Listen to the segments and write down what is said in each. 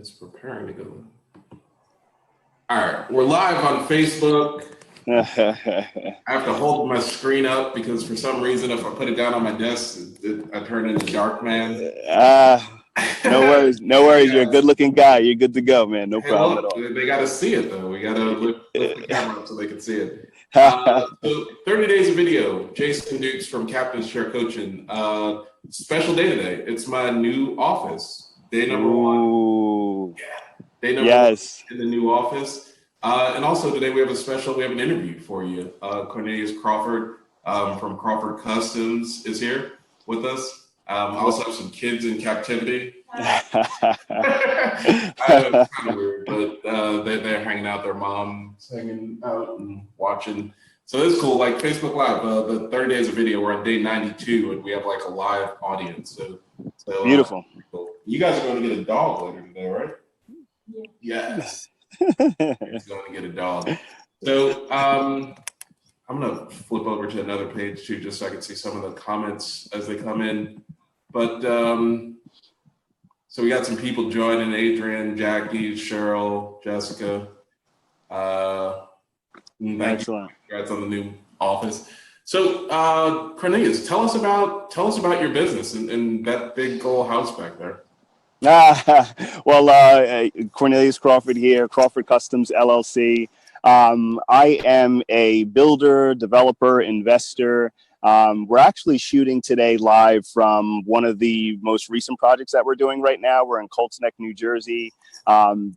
It's preparing to go. All right, we're live on Facebook. I have to hold my screen up because for some reason, if I put it down on my desk, I turn into Dark Man. No worries. Yeah. You're a good-looking guy. You're good to go, man. No problem at all. They got to see it though. We got to lift the camera up so they can see it. So 30 days of video. Jason Dukes from Captain's Chair Coaching. Special day today. It's my new office. Day number one. Yeah. Day number one in the new office. And also today we have an interview for you. Cornelius Crawford from Crawford Customs is here with us. I also have some kids in captivity. I know it's kind of weird, but they're hanging out. Their mom's hanging out and watching. So it's cool. Like Facebook Live, the 30 days of video. We're on day 92, and we have like a live audience. So beautiful. Cool. You guys are going to get a dog later today, right? Yes. He's going to get a dog. So I'm going to flip over to another page too, just so I can see some of the comments as they come in. But so we got some people joining: Adrian, Jackie, Cheryl, Jessica. Excellent. Congrats on the new office. So Cornelius, tell us about your business and that big old house back there. Cornelius Crawford here, Crawford Customs LLC. I am a builder, developer, investor. We're actually shooting today live from one of the most recent projects that we're doing right now. We're in Colts Neck, New Jersey.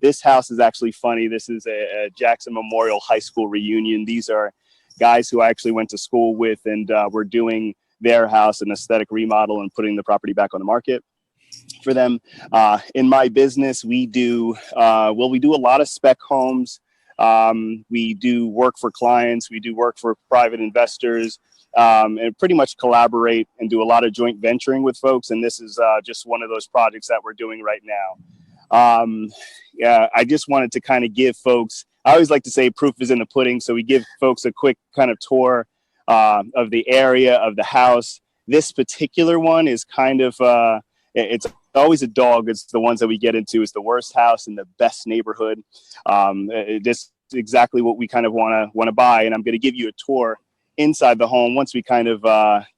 This house is actually funny. This is a Jackson Memorial High School reunion. These are guys who I actually went to school with, and we're doing their house, an aesthetic remodel, and putting the property back on the market for them. In my business, we do a lot of spec homes. We do work for clients. We do work for private investors. And pretty much collaborate and do a lot of joint venturing with folks. And this is just one of those projects that we're doing right now. I just wanted to kind of give folks, I always like to say proof is in the pudding. So we give folks a quick kind of tour of the area, of the house. This particular one is kind of, it's always a dog. It's the ones that we get into. It's the worst house in the best neighborhood. This is exactly what we kind of want to buy. And I'm going to give you a tour inside the home once we kind of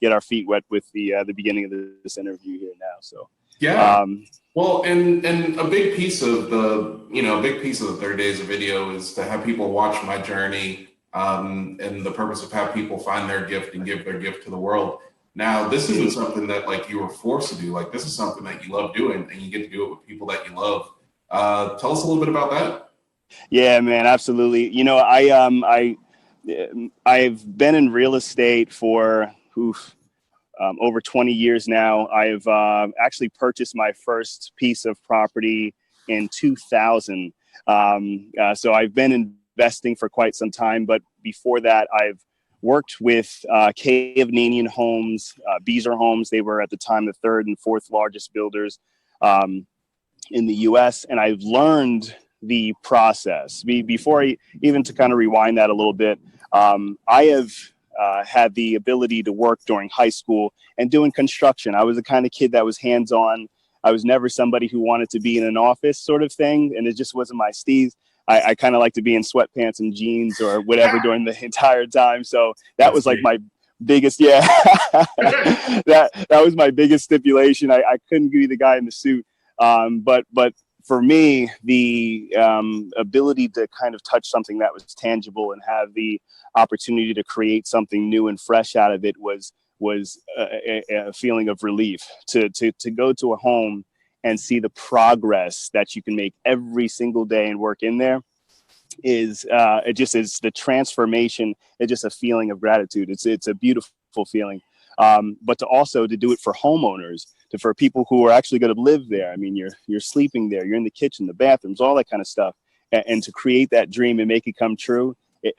get our feet wet with the beginning of this interview here now. So well, and a big piece of the 30 days of video is to have people watch my journey, and the purpose of have people find their gift and give their gift to the world. Now, this isn't something that like you were forced to do. Like this is something that you love doing, and you get to do it with people that you love. Tell us a little bit about that. Yeah, man, absolutely. You know, I've been in real estate for over 20 years now. I've actually purchased my first piece of property in 2000. So I've been investing for quite some time. But before that, I've worked with Nanian Homes, Beazer Homes. They were at the time the third and fourth largest builders in the U.S. And I've learned the process. Before even to kind of rewind that a little bit, I have had the ability to work during high school and doing construction. I was the kind of kid that was hands-on. I was never somebody who wanted to be in an office sort of thing, and it just wasn't my steez. I kind of like to be in sweatpants and jeans or whatever during the entire time. So that was like my biggest, that was my biggest stipulation. I couldn't be the guy in the suit. But for me, the ability to kind of touch something that was tangible and have the opportunity to create something new and fresh out of it was a feeling of relief. To go to a home and see the progress that you can make every single day and work in there is it just is the transformation. It's just a feeling of gratitude. It's a beautiful feeling. But to do it for homeowners, for people who are actually going to live there. I mean, you're sleeping there, you're in the kitchen, the bathrooms, all that kind of stuff. And to create that dream and make it come true.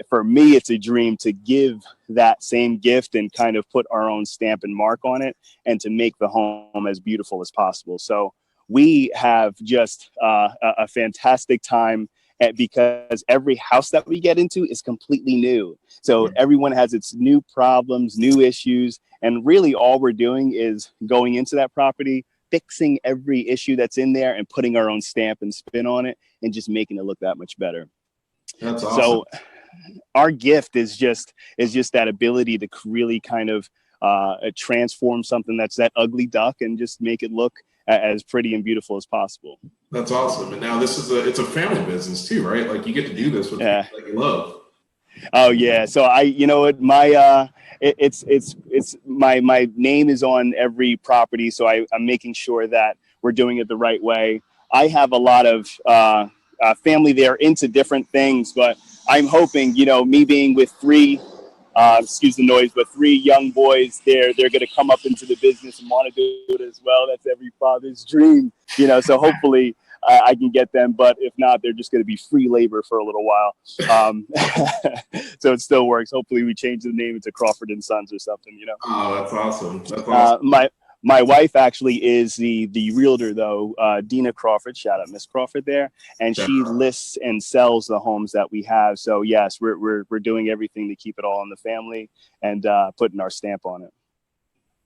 For me, it's a dream to give that same gift and kind of put our own stamp and mark on it and to make the home as beautiful as possible. So we have just a fantastic time because every house that we get into is completely new. So everyone has its new problems, new issues. And really all we're doing is going into that property, fixing every issue that's in there and putting our own stamp and spin on it and just making it look that much better. That's awesome. So our gift is just that ability to really kind of transform something that's that ugly duck and just make it look as pretty and beautiful as possible. That's awesome. And now it's a family business too, right? Like you get to do this with people that you love. Oh yeah. So my name is on every property. So I'm making sure that we're doing it the right way. I have a lot of family there into different things, but I'm hoping, me being with three young boys, they're going to come up into the business and want to do it as well. That's every father's dream, so hopefully I can get them, but if not, they're just going to be free labor for a little while. So it still works. Hopefully we change the name into Crawford and Sons or something, Oh, that's awesome. That's awesome. My wife actually is the realtor, though, Dina Crawford. Shout out Miss Crawford there, and she lists and sells the homes that we have. So yes, we're doing everything to keep it all in the family and putting our stamp on it.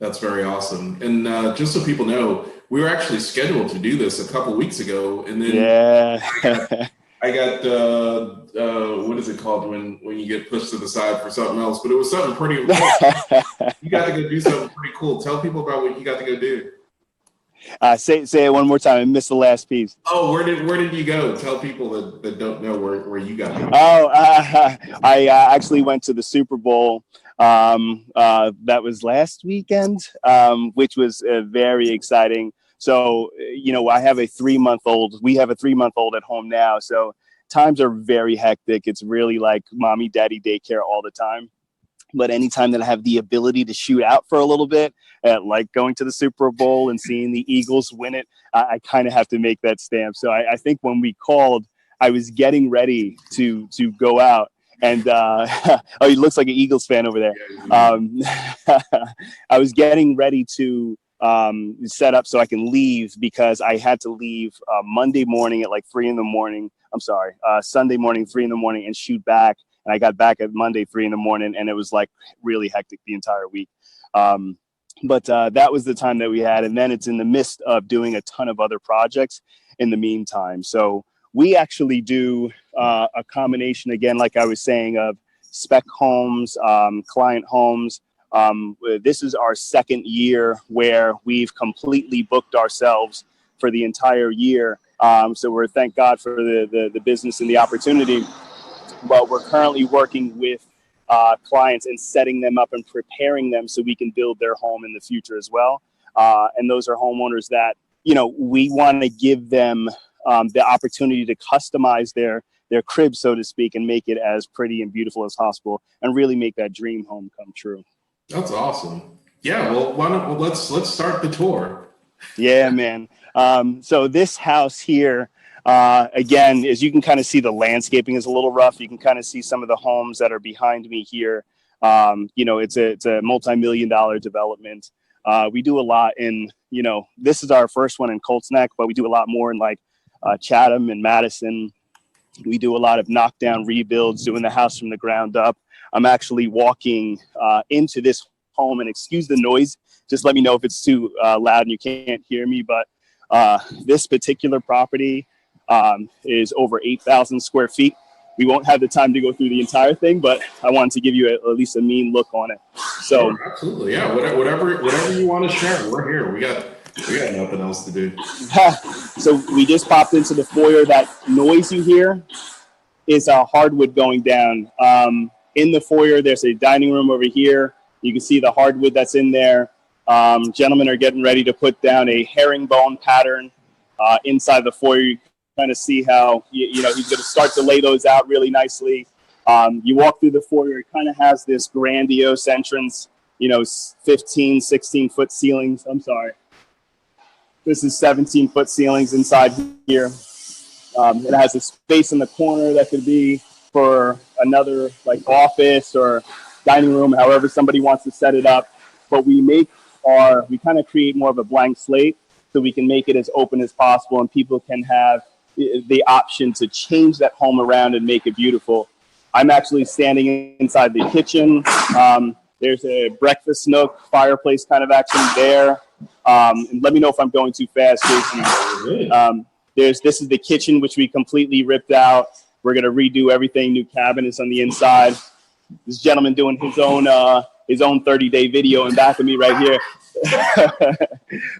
That's very awesome. And just so people know, we were actually scheduled to do this a couple weeks ago, and then I got what is it called when you get pushed to the side for something else? But it was something pretty cool. You got to go do something pretty cool. Tell people about what you got to go do. Say it one more time. I missed the last piece. Oh, where did you go? Tell people that don't know where you got to go. Oh, I actually went to the Super Bowl. That was last weekend, which was very exciting. So, I have a 3-month-old. We have a 3-month-old at home now. So times are very hectic. It's really like mommy, daddy daycare all the time. But anytime that I have the ability to shoot out for a little bit, like going to the Super Bowl and seeing the Eagles win it, I kind of have to make that stamp. So I think when we called, I was getting ready to go out. And he looks like an Eagles fan over there. I was getting ready to set up so I can leave because I had to leave Monday morning at like 3 a.m. Sunday morning, 3 a.m. and shoot back. And I got back at Monday, 3 a.m. and it was like really hectic the entire week. But that was the time that we had. And then it's in the midst of doing a ton of other projects in the meantime. So we actually do a combination, again, like I was saying, of spec homes, client homes. This is our second year where we've completely booked ourselves for the entire year. So we're thank God for the business and the opportunity. But we're currently working with clients and setting them up and preparing them so we can build their home in the future as well. And those are homeowners that, we want to give them the opportunity to customize their crib, so to speak, and make it as pretty and beautiful as possible and really make that dream home come true. That's awesome. Yeah. Well, let's start the tour. Yeah, man. So this house here, again, as you can kind of see, the landscaping is a little rough. You can kind of see some of the homes that are behind me here. It's a multi-million-dollar development. We do a lot in, this is our first one in Colts Neck, but we do a lot more in like Chatham and Madison. We do a lot of knockdown rebuilds, doing the house from the ground up. I'm actually walking into this home, and excuse the noise. Just let me know if it's too loud and you can't hear me. But this particular property is over 8,000 square feet. We won't have the time to go through the entire thing, but I wanted to give you at least a mean look on it. So sure, absolutely, yeah. Whatever you want to share, we're here. We got nothing else to do. So we just popped into the foyer. That noise you hear is hardwood going down. In the foyer, there's a dining room over here. You can see the hardwood that's in there. Gentlemen are getting ready to put down a herringbone pattern inside the foyer. You kind of see how he's going to start to lay those out really nicely. You walk through the foyer, it kind of has this grandiose entrance, 15, 16-foot ceilings. I'm sorry. This is 17-foot ceilings inside here. It has a space in the corner that could be for another like office or dining room, however somebody wants to set it up. But we kind of create more of a blank slate so we can make it as open as possible and people can have the option to change that home around and make it beautiful. I'm actually standing inside the kitchen. There's a breakfast nook, fireplace kind of action there. And let me know if I'm going too fast, Jason. This is the kitchen, which we completely ripped out. We're going to redo everything, new cabinets on the inside. This gentleman doing his own 30-day video in back of me right here.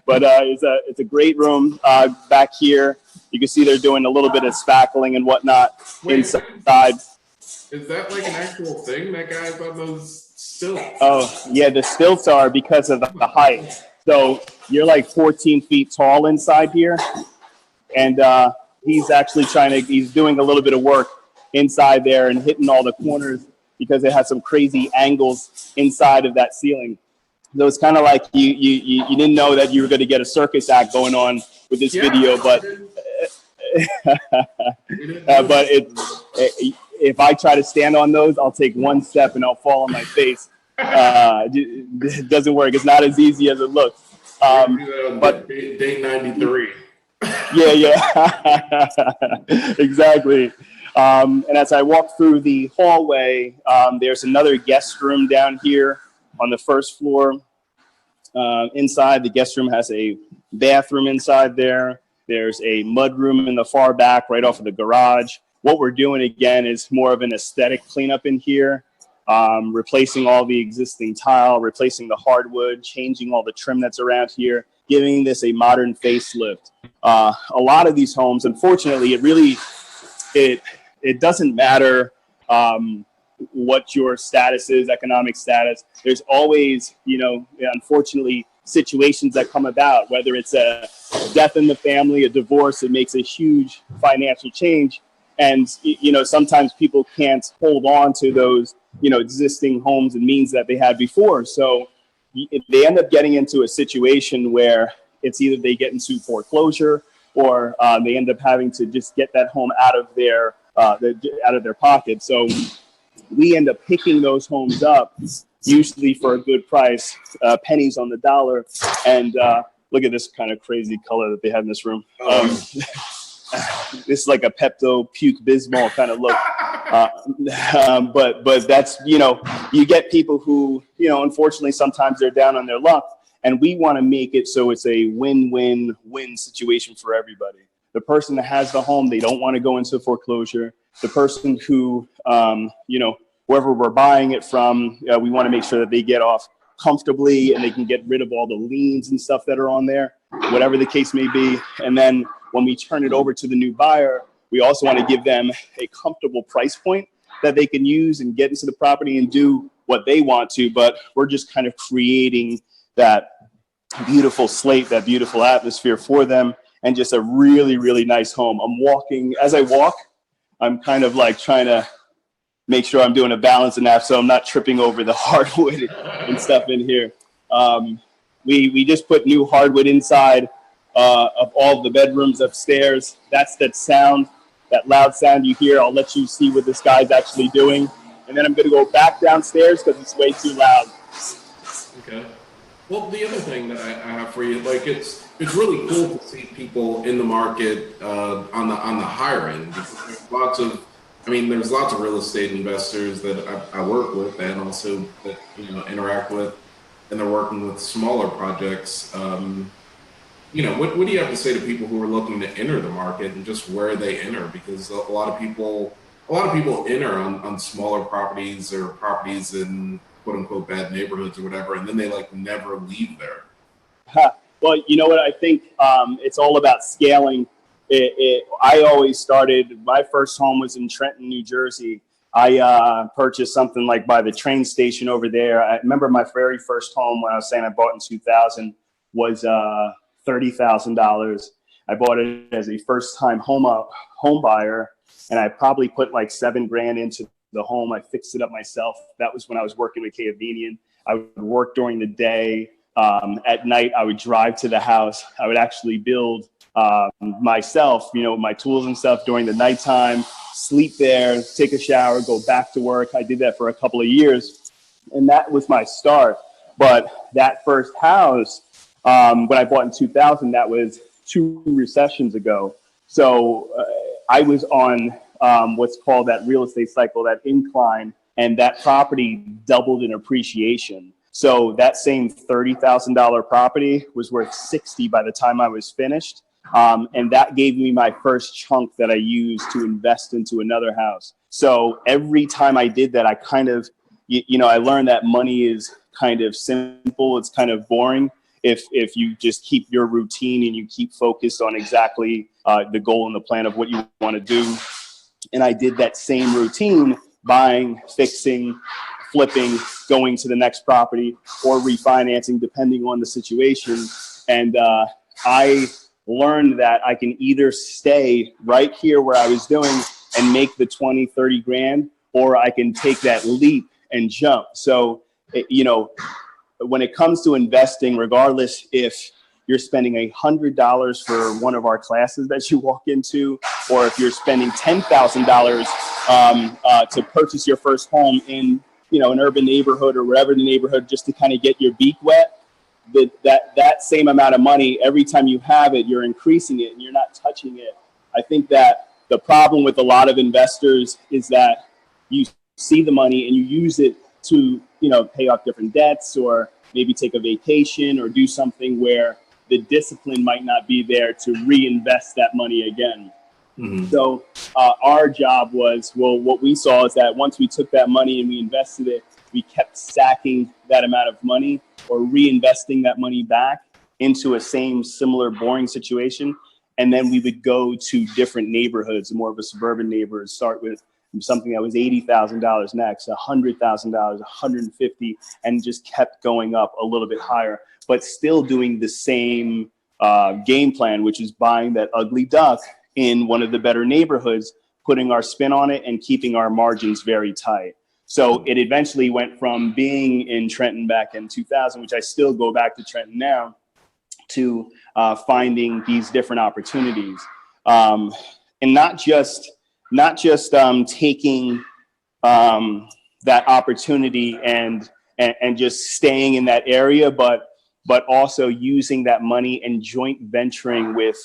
But it's a great room back here. You can see they're doing a little bit of spackling and whatnot inside. Is that like an actual thing? That guy's on those stilts? Oh, yeah, the stilts are because of the height. So you're like 14 feet tall inside here. And he's actually he's doing a little bit of work inside there and hitting all the corners because it has some crazy angles inside of that ceiling. So it's kind of like you didn't know that you were going to get a circus act going on with this video, but if I try to stand on those, I'll take one step and I'll fall on my face. It doesn't work. It's not as easy as it looks. But day 93. Yeah, exactly. And as I walk through the hallway, there's another guest room down here on the first floor. Inside, the guest room has a bathroom inside there. There's a mud room in the far back right off of the garage. What we're doing, again, is more of an aesthetic cleanup in here, replacing all the existing tile, replacing the hardwood, changing all the trim that's around here, giving this a modern facelift. A lot of these homes, unfortunately, it doesn't matter what your status is, economic status. There's always, unfortunately, situations that come about, whether it's a death in the family, a divorce, it makes a huge financial change. And, sometimes people can't hold on to those, existing homes and means that they had before. So they end up getting into a situation where it's either they get into foreclosure or they end up having to just get that home out of their pocket. So we end up picking those homes up, usually for a good price, pennies on the dollar. And look at this kind of crazy color that they have in this room. This is like a Pepto Puke Bismol kind of look. But that's, you get people who, unfortunately, sometimes they're down on their luck. And we want to make it so it's a win-win-win situation for everybody. The person that has the home, they don't want to go into foreclosure. The person who, whoever we're buying it from, we want to make sure that they get off comfortably and they can get rid of all the liens and stuff that are on there, whatever the case may be. And then when we turn it over to the new buyer, we also want to give them a comfortable price point that they can use and get into the property and do what they want to. But we're just kind of creating that beautiful slate, that beautiful atmosphere for them, and just a really, really nice home. As I walk, I'm kind of like trying to make sure I'm doing a balance enough so I'm not tripping over the hardwood and stuff in here. We just put new hardwood inside of all the bedrooms upstairs. That's that sound, that loud sound you hear. I'll let you see what this guy's actually doing. And then I'm going to go back downstairs because it's way too loud. Okay. Well, the other thing that I have for you, like it's really cool to see people in the market on the higher end, because there's lots of real estate investors that I work with and also that interact with, and they're working with smaller projects. What do you have to say to people who are looking to enter the market and just where they enter? Because a lot of people enter on smaller properties or properties in quote unquote bad neighborhoods or whatever, and then they never leave there. Well, you know what? I think it's all about scaling. I always started, my first home was in Trenton, New Jersey. I purchased something like by the train station over there. I remember my very first home when I was saying I bought in 2000 was $30,000. I bought it as a first-time home buyer, and I probably put like $7,000 into the home. I fixed it up myself. That was when I was working with Avenian. I would work during the day. At night, I would drive to the house. I would actually build myself, my tools and stuff during the nighttime, sleep there, take a shower, go back to work. I did that for a couple of years, and that was my start. But that first house, when I bought in 2000, that was 2 recessions ago. So I was on what's called that real estate cycle, that incline, and that property doubled in appreciation. So that same $30,000 property was worth $60 by the time I was finished. And that gave me my first chunk that I used to invest into another house. So every time I did that, I kind of, I learned that money is kind of simple. It's kind of boring if you just keep your routine and you keep focused on exactly the goal and the plan of what you want to do. And I did that same routine, buying, fixing, flipping, going to the next property, or refinancing, depending on the situation. And I learned that I can either stay right here where I was doing and make the 20, 30 grand, or I can take that leap and jump. So, when it comes to investing, regardless if you're spending $100 for one of our classes that you walk into, or if you're spending $10,000 to purchase your first home in, an urban neighborhood or wherever the neighborhood, just to kind of get your beak wet, that same amount of money, every time you have it, you're increasing it and you're not touching it. I think that the problem with a lot of investors is that you see the money and you use it to, pay off different debts, or maybe take a vacation, or do something where the discipline might not be there to reinvest that money again. Mm-hmm. So our job was, what we saw is that once we took that money and we invested it, we kept stacking that amount of money or reinvesting that money back into a similar boring situation. And then we would go to different neighborhoods, more of a suburban neighborhood, start with something that was $80,000 next, $100,000, $150,000, and just kept going up a little bit higher, but still doing the same game plan, which is buying that ugly duck in one of the better neighborhoods, putting our spin on it and keeping our margins very tight. So it eventually went from being in Trenton back in 2000, which I still go back to Trenton now, to finding these different opportunities, and not just taking that opportunity and just staying in that area, but also using that money and joint venturing with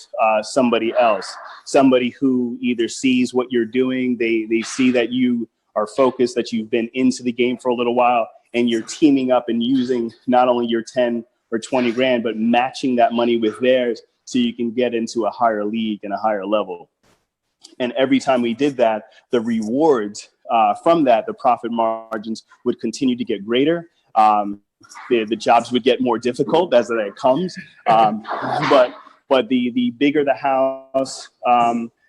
somebody else, somebody who either sees what you're doing, they see that you are focused, that you've been into the game for a little while, and you're teaming up and using not only your 10 or 20 grand, but matching that money with theirs so you can get into a higher league and a higher level. And every time we did that, the rewards from that, the profit margins would continue to get greater. The jobs would get more difficult as it comes. But the bigger the house,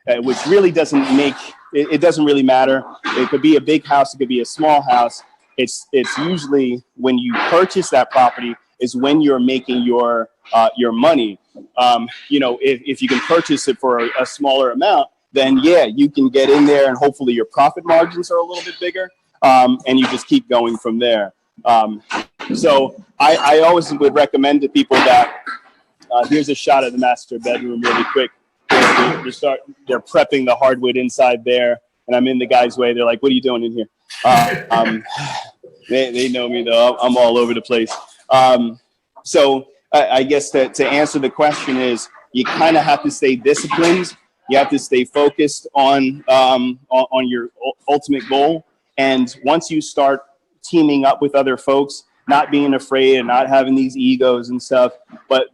which really doesn't make, it doesn't really matter. It could be a big house, it could be a small house. It's usually when you purchase that property is when you're making your money. If you can purchase it for a smaller amount, then yeah, you can get in there and hopefully your profit margins are a little bit bigger, and you just keep going from there. So I always would recommend to people that here's a shot of the master bedroom really quick. They're prepping the hardwood inside there, and I'm in the guy's way. They're like, "What are you doing in here?" They know me though. I'm all over the place. So I guess to answer the question is, you kind of have to stay disciplined. You have to stay focused on your ultimate goal. And once you start teaming up with other folks, not being afraid and not having these egos and stuff, but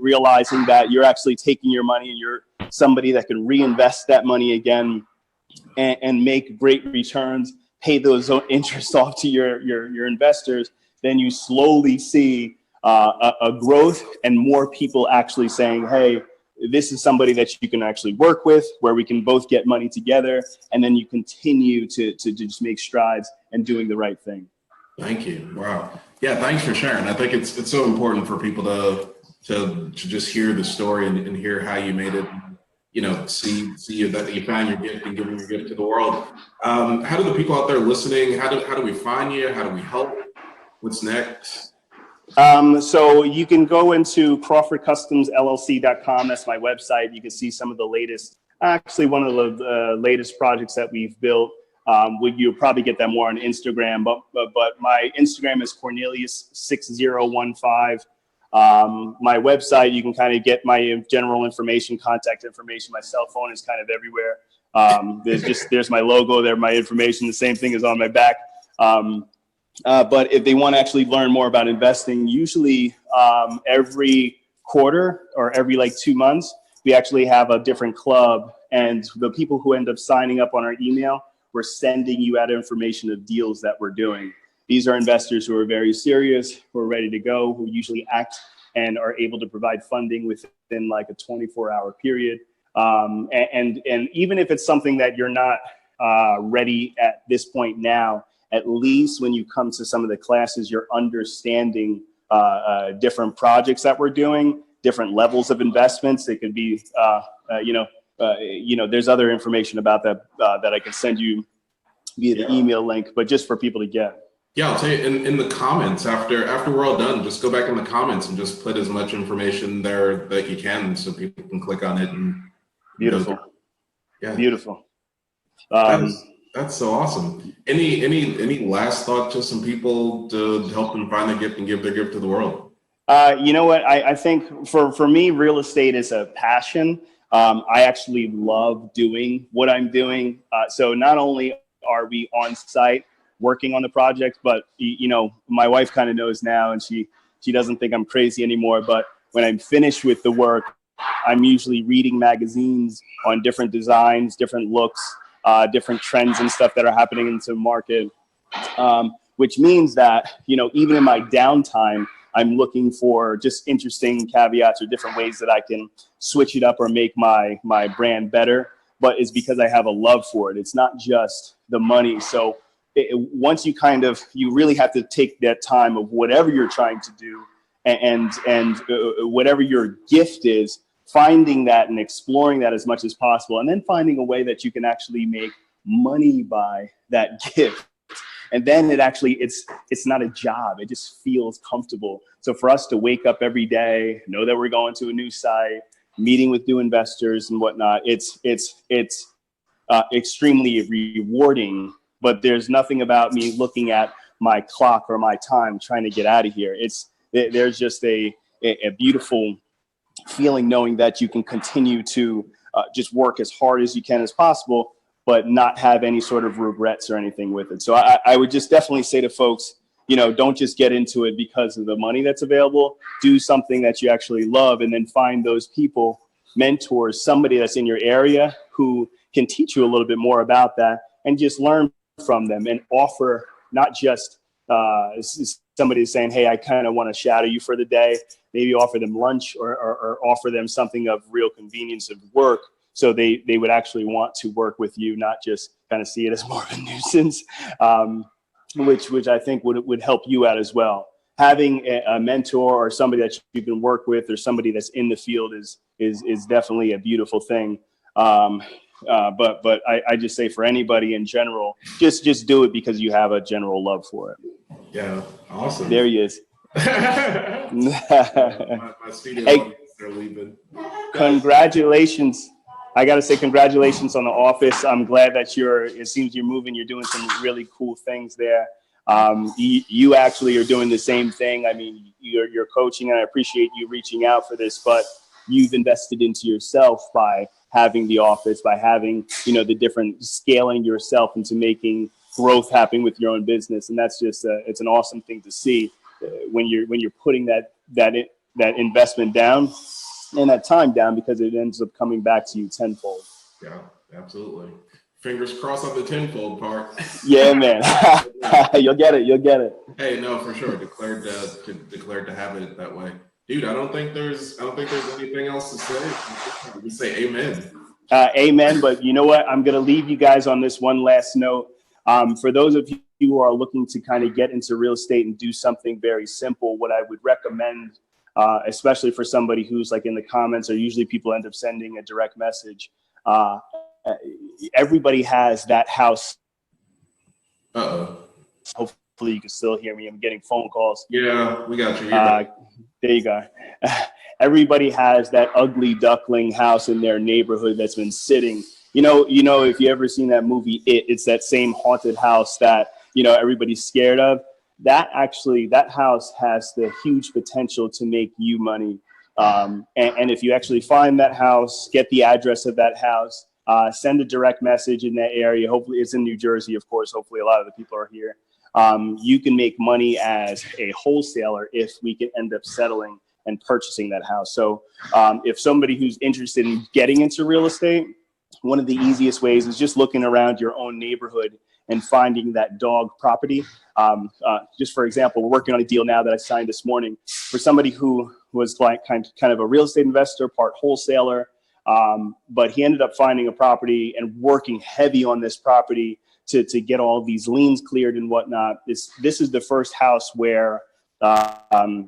realizing that you're actually taking your money and you're somebody that can reinvest that money again and make great returns, pay those interest off to your investors, then you slowly see a growth and more people actually saying, hey, this is somebody that you can actually work with, where we can both get money together, and then you continue to just make strides and doing the right thing. Thank you. Wow. Yeah, thanks for sharing. I think it's so important for people to just hear the story and hear how you made it, see that you found your gift and giving your gift to the world. How do the people out there listening, how do we find you? How do we help? What's next? So you can go into CrawfordCustomsLLC.com. That's my website. You can see some of the latest, actually one of the latest projects that we've built. You'll probably get that more on Instagram, but my Instagram is Cornelius6015. My website, you can kind of get my general information, contact information. My cell phone is kind of everywhere. There's my logo there, my information. The same thing is on my back. But if they want to actually learn more about investing, usually every quarter or every like 2 months, we actually have a different club. And the people who end up signing up on our email, we're sending you out information of deals that we're doing. These are investors who are very serious, who are ready to go, who usually act and are able to provide funding within like a 24-hour period. And even if it's something that you're not ready at this point now, at least when you come to some of the classes, you're understanding different projects that we're doing, different levels of investments. It could be, there's other information about that that I can send you via the email link, but just for people to get. Yeah, I'll tell you, in the comments, after we're all done, just go back in the comments and just put as much information there that you can so people can click on it. And beautiful. Yeah. Beautiful. That's so awesome. Any last thought to some people to help them find their gift and give their gift to the world? You know what? I think for me, real estate is a passion. I actually love doing what I'm doing. So not only are we on site working on the project, but my wife kind of knows now, and she doesn't think I'm crazy anymore. But when I'm finished with the work, I'm usually reading magazines on different designs, different looks, different trends and stuff that are happening into the market, which means that, even in my downtime, I'm looking for just interesting caveats or different ways that I can switch it up or make my brand better. But it's because I have a love for it. It's not just the money. So once you really have to take that time of whatever you're trying to do and whatever your gift is, finding that and exploring that as much as possible, and then finding a way that you can actually make money by that gift. And then it's not a job. It just feels comfortable. So for us to wake up every day, know that we're going to a new site, meeting with new investors and whatnot, it's extremely rewarding. But there's nothing about me looking at my clock or my time trying to get out of here. There's just a beautiful feeling knowing that you can continue to just work as hard as you can as possible, but not have any sort of regrets or anything with it. So I would just definitely say to folks, don't just get into it because of the money that's available. Do something that you actually love, and then find those people, mentors, somebody that's in your area who can teach you a little bit more about that, and just learn from them and offer not just somebody saying, hey, I kind of want to shadow you for the day. Maybe offer them lunch or offer them something of real convenience of work, so they would actually want to work with you, not just kind of see it as more of a nuisance, which I think would help you out as well. Having a mentor or somebody that you can work with or somebody that's in the field is definitely a beautiful thing. But I just say for anybody in general, just do it because you have a general love for it. Yeah, awesome. There he is. my studio they're leaving. Congratulations. I got to say congratulations on the office. I'm glad that it seems you're moving. You're doing some really cool things there. You actually are doing the same thing. I mean, you're coaching, and I appreciate you reaching out for this, but you've invested into yourself by having the office, by having, the different scaling yourself into making growth happen with your own business. And that's just, it's an awesome thing to see when you're putting that investment down and that time down, because it ends up coming back to you tenfold. Yeah, absolutely. Fingers crossed on the tenfold part. Yeah, man. You'll get it. Hey, no, for sure. Declared to have it that way. Dude, I don't think there's anything else to say. We say amen. Amen. But you know what? I'm going to leave you guys on this one last note. For those of you who are looking to kind of get into real estate and do something very simple, what I would recommend, especially for somebody who's like in the comments, or usually people end up sending a direct message. Everybody has that house. Hopefully you can still hear me. I'm getting phone calls. Yeah, we got you. There you go. Everybody has that ugly duckling house in their neighborhood that's been sitting. If you ever seen that movie, it's that same haunted house that, everybody's scared of. That house has the huge potential to make you money. And if you actually find that house, get the address of that house, send a direct message in that area. Hopefully it's in New Jersey, of course. Hopefully a lot of the people are here. you can make money as a wholesaler if we can end up settling and purchasing that house. So if somebody who's interested in getting into real estate, one of the easiest ways is just looking around your own neighborhood and finding that dog property. Just for example, we're working on a deal now that I signed this morning for somebody who was like kind of a real estate investor, part wholesaler, but he ended up finding a property and working heavy on this property to get all these liens cleared and whatnot. This is the first house where I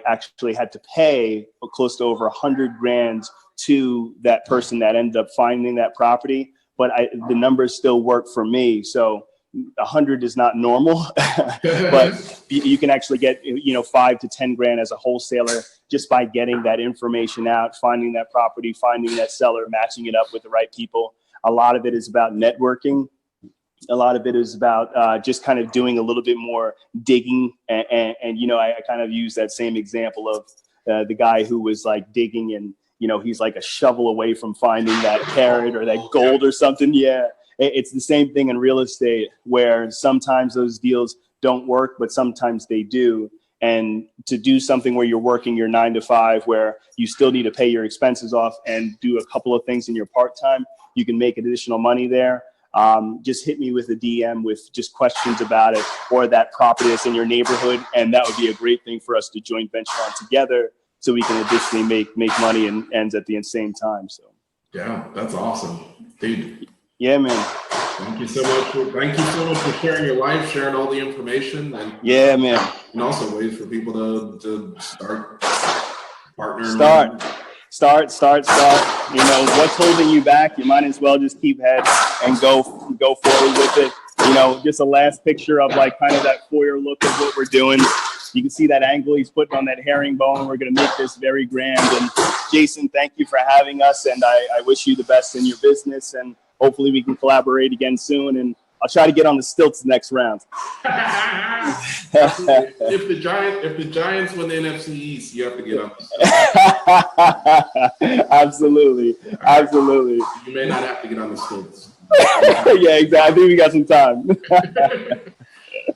actually had to pay close to over $100,000 to that person that ended up finding that property, but the numbers still work for me. So 100 is not normal, but you can actually get, $5 to $10,000 as a wholesaler just by getting that information out, finding that property, finding that seller, matching it up with the right people. A lot of it is about networking. A lot of it is about just kind of doing a little bit more digging. And I kind of use that same example of the guy who was like digging and, he's like a shovel away from finding that carrot or that gold or something. Yeah. It's the same thing in real estate where sometimes those deals don't work, but sometimes they do. And to do something where you're working your 9 to 5, where you still need to pay your expenses off and do a couple of things in your part-time, you can make additional money there. Just hit me with a DM with just questions about it or that property that's in your neighborhood. And that would be a great thing for us to joint venture on together so we can additionally make money and ends at the same time. So, yeah, that's awesome, dude. Yeah, man. Thank you so much for sharing your life, sharing all the information, and yeah, man. And also ways for people to start partnering. Start. What's holding you back? You might as well just keep head and go forward with it. Just a last picture of like kind of that foyer look of what we're doing. You can see that angle he's putting on that herringbone. We're going to make this very grand. And Jason, thank you for having us. And I wish you the best in your business. And hopefully we can collaborate again soon. And I'll try to get on the stilts next round. If the Giants win the NFC East, you have to get on the stilts. Absolutely. You may not have to get on the stilts. Yeah, exactly. I think we got some time.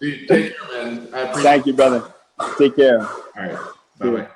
Dude, take care, man. Thank you, brother. Take care. All right. Bye-bye.